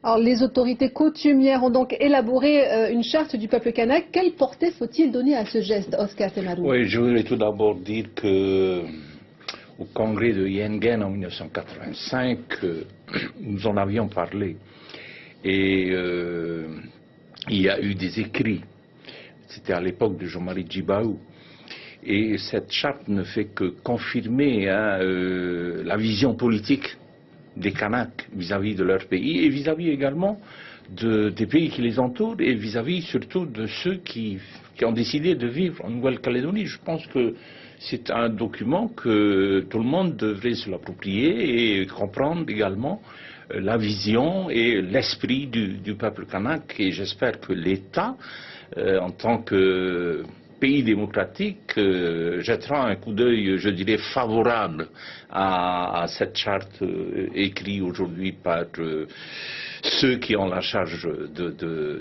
Alors, les autorités coutumières ont donc élaboré une charte du peuple kanak. Quelle portée faut-il donner à ce geste, Oscar Temarou? Oui, je voudrais tout d'abord dire que au congrès de Yengen en 1985, nous en avions parlé. Et il y a eu des écrits. C'était à l'époque de Jean-Marie Djibaou. Et cette charte ne fait que confirmer la vision politique des Kanaks vis-à-vis de leur pays et vis-à-vis également des pays qui les entourent et vis-à-vis surtout de ceux qui ont décidé de vivre en Nouvelle-Calédonie. Je pense que c'est un document que tout le monde devrait se l'approprier et comprendre également la vision et l'esprit du peuple kanak. Et j'espère que l'État, en tant que pays démocratique, jettera un coup d'œil, je dirais, favorable à cette charte écrite aujourd'hui par ceux qui ont la charge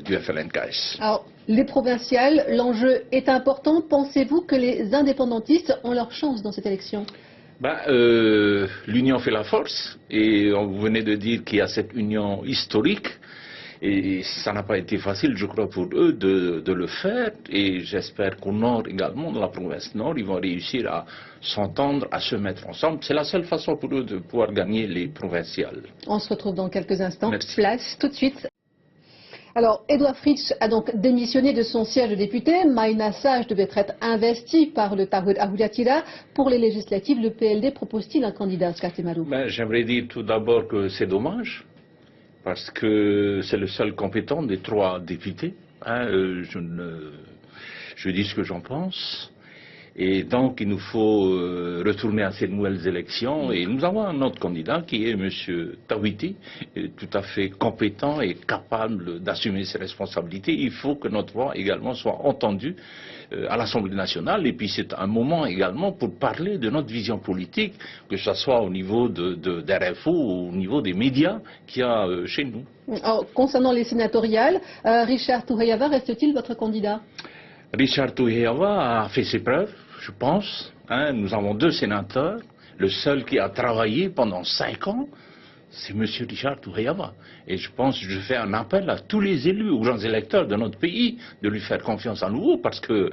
du FLNKS. Alors, les provinciales, l'enjeu est important. Pensez-vous que les indépendantistes ont leur chance dans cette élection? L'union fait la force et vous venez de dire qu'il y a cette union historique. Et ça n'a pas été facile, je crois, pour eux de le faire. Et j'espère qu'au nord également, dans la province nord, ils vont réussir à s'entendre, à se mettre ensemble. C'est la seule façon pour eux de pouvoir gagner les provinciales. On se retrouve dans quelques instants. Merci. Place tout de suite. Alors, Edouard Fritsch a donc démissionné de son siège de député. Maïna Sage devait être investie par le Tahoud Ahoudiatila. Pour les législatives, le PLD propose-t-il un candidat, Oscar Temarou? J'aimerais dire tout d'abord que c'est dommage, parce que c'est le seul compétent des 3 députés. Je dis ce que j'en pense. Et donc, il nous faut retourner à ces nouvelles élections. Et nous avons un autre candidat qui est M. Tawiti, tout à fait compétent et capable d'assumer ses responsabilités. Il faut que notre voix également soit entendue à l'Assemblée nationale. Et puis, c'est un moment également pour parler de notre vision politique, que ce soit au niveau d'RFO ou au niveau des médias qu'il y a chez nous. Alors, concernant les sénatoriales, Richard Touheyava reste-t-il votre candidat? Richard Touheyava a fait ses preuves, je pense. Nous avons 2 sénateurs. Le seul qui a travaillé pendant 5 ans, c'est M. Richard Touheyava. Et je pense que je fais un appel à tous les élus, aux gens électeurs de notre pays, de lui faire confiance à nouveau, parce qu'on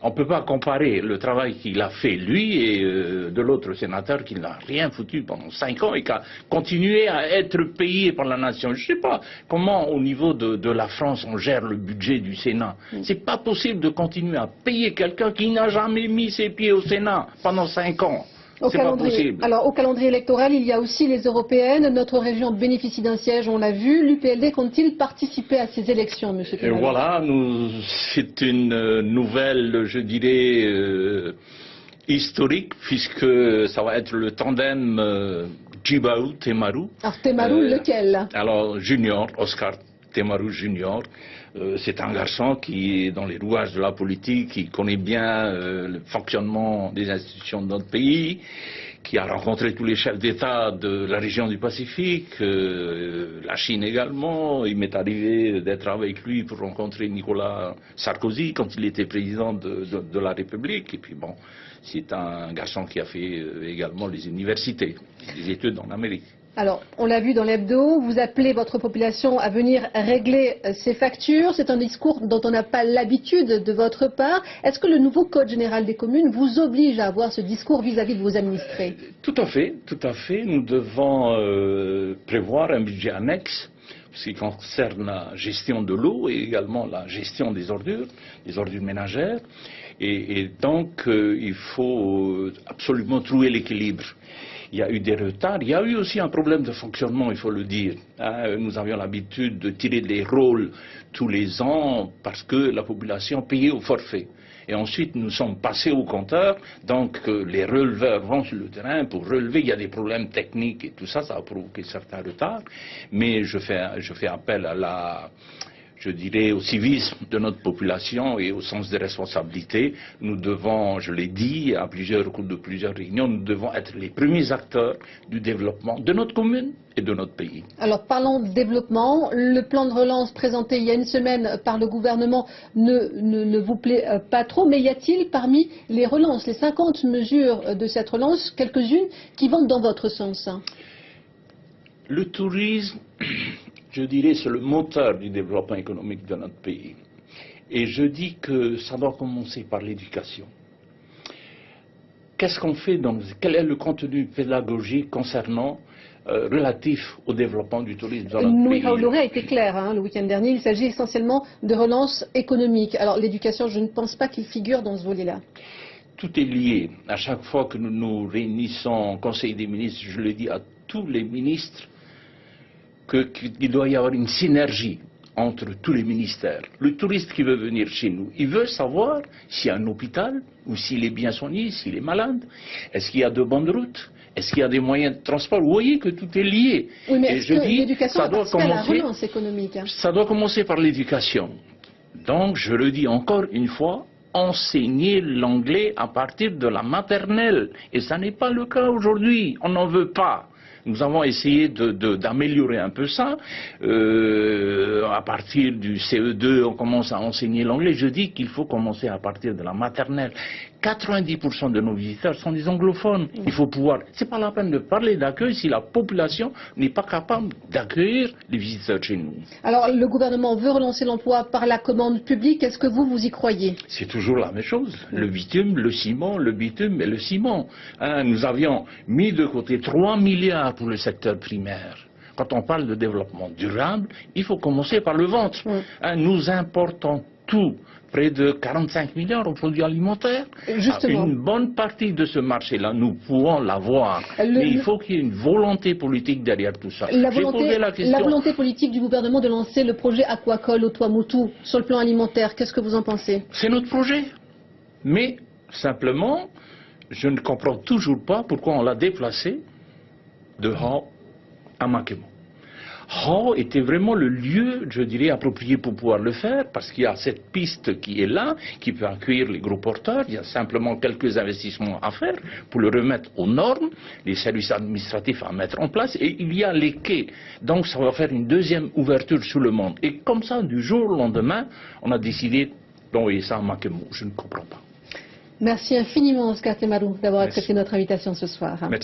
ne peut pas comparer le travail qu'il a fait, lui, et de l'autre sénateur qui n'a rien foutu pendant 5 ans et qui a continué à être payé par la nation. Je ne sais pas comment, au niveau de la France, on gère le budget du Sénat. C'est pas possible de continuer à payer quelqu'un qui n'a jamais mis ses pieds au Sénat pendant 5 ans. C'est pas possible. Alors, au calendrier électoral, il y a aussi les européennes. Notre région bénéficie d'un siège, on l'a vu. L'UPLD compte-t-il participer à ces élections, M. Temarou? Voilà, c'est une nouvelle, je dirais, historique, puisque ça va être le tandem Djibaou-Temarou. Alors, Temarou, lequel? Alors, Junior, Oscar Temarou Junior. C'est un garçon qui est dans les rouages de la politique, qui connaît bien le fonctionnement des institutions de notre pays, qui a rencontré tous les chefs d'État de la région du Pacifique, la Chine également. Il m'est arrivé d'être avec lui pour rencontrer Nicolas Sarkozy quand il était président de la République. Et puis bon, c'est un garçon qui a fait également les universités, des études en Amérique. Alors, on l'a vu dans l'hebdo, vous appelez votre population à venir régler ses factures. C'est un discours dont on n'a pas l'habitude de votre part. Est-ce que le nouveau Code général des communes vous oblige à avoir ce discours vis-à-vis de vos administrés? Tout à fait, tout à fait. Nous devons prévoir un budget annexe, ce qui concerne la gestion de l'eau et également la gestion des ordures ménagères. Et donc, il faut absolument trouver l'équilibre. Il y a eu des retards, il y a eu aussi un problème de fonctionnement, il faut le dire. Nous avions l'habitude de tirer des rôles tous les ans parce que la population payait au forfait. Et ensuite, nous sommes passés au compteur, donc les releveurs vont sur le terrain pour relever. Il y a des problèmes techniques et tout ça, ça a provoqué certains retards. Mais je fais appel à je dirais, au civisme de notre population et au sens des responsabilités. Nous devons, je l'ai dit au cours de plusieurs réunions, nous devons être les premiers acteurs du développement de notre commune et de notre pays. Alors parlons de développement. Le plan de relance présenté il y a une semaine par le gouvernement ne vous plaît pas trop, mais y a-t-il parmi les relances, les 50 mesures de cette relance, quelques-unes qui vont dans votre sens? Le tourisme je dirais, c'est le moteur du développement économique de notre pays. Et je dis que ça doit commencer par l'éducation. Qu'est-ce qu'on fait quel est le contenu pédagogique concernant relatif au développement du tourisme dans notre pays? Louis Hauloret a été clair le week-end dernier. Il s'agit essentiellement de relance économique. Alors l'éducation, je ne pense pas qu'il figure dans ce volet-là. Tout est lié. À chaque fois que nous nous réunissons au Conseil des ministres, je le dis à tous les ministres qu'il doit y avoir une synergie entre tous les ministères. Le touriste qui veut venir chez nous, il veut savoir s'il y a un hôpital, ou s'il est bien soigné, s'il est malade, est-ce qu'il y a de bonnes routes, est-ce qu'il y a des moyens de transport. Vous voyez que tout est lié. Oui, mais est-ce que l'éducation a participé à la relance économique? Ça doit commencer par l'éducation. Donc, je le dis encore une fois, enseigner l'anglais à partir de la maternelle. Et ça n'est pas le cas aujourd'hui. On n'en veut pas. Nous avons essayé d'améliorer un peu ça. À partir du CE2, on commence à enseigner l'anglais. Je dis qu'il faut commencer à partir de la maternelle. 90% de nos visiteurs sont des anglophones. Il faut pouvoir... C'est pas la peine de parler d'accueil si la population n'est pas capable d'accueillir les visiteurs chez nous. Alors, le gouvernement veut relancer l'emploi par la commande publique. Est-ce que vous y croyez? C'est toujours la même chose. Le bitume, le ciment, le bitume et le ciment. Nous avions mis de côté 3 milliards pour le secteur primaire. Quand on parle de développement durable, il faut commencer par le ventre. Nous importons tout. Près de 45 milliards aux produits alimentaires. Justement. Une bonne partie de ce marché-là, nous pouvons l'avoir. Mais il faut qu'il y ait une volonté politique derrière tout ça. La volonté politique du gouvernement de lancer le projet Aquacole au Tuamotu sur le plan alimentaire, qu'est-ce que vous en pensez? C'est notre projet. Mais, simplement, je ne comprends toujours pas pourquoi on l'a déplacé de Hao à Makemo. Hao était vraiment le lieu, je dirais, approprié pour pouvoir le faire, parce qu'il y a cette piste qui est là, qui peut accueillir les gros porteurs. Il y a simplement quelques investissements à faire pour le remettre aux normes, les services administratifs à mettre en place, et il y a les quais. Donc ça va faire une deuxième ouverture sur le monde. Et comme ça, du jour au lendemain, on a décidé d'envoyer ça à Makemo. Je ne comprends pas. Merci infiniment, Oscar Temaru, d'avoir accepté notre invitation ce soir. Merci.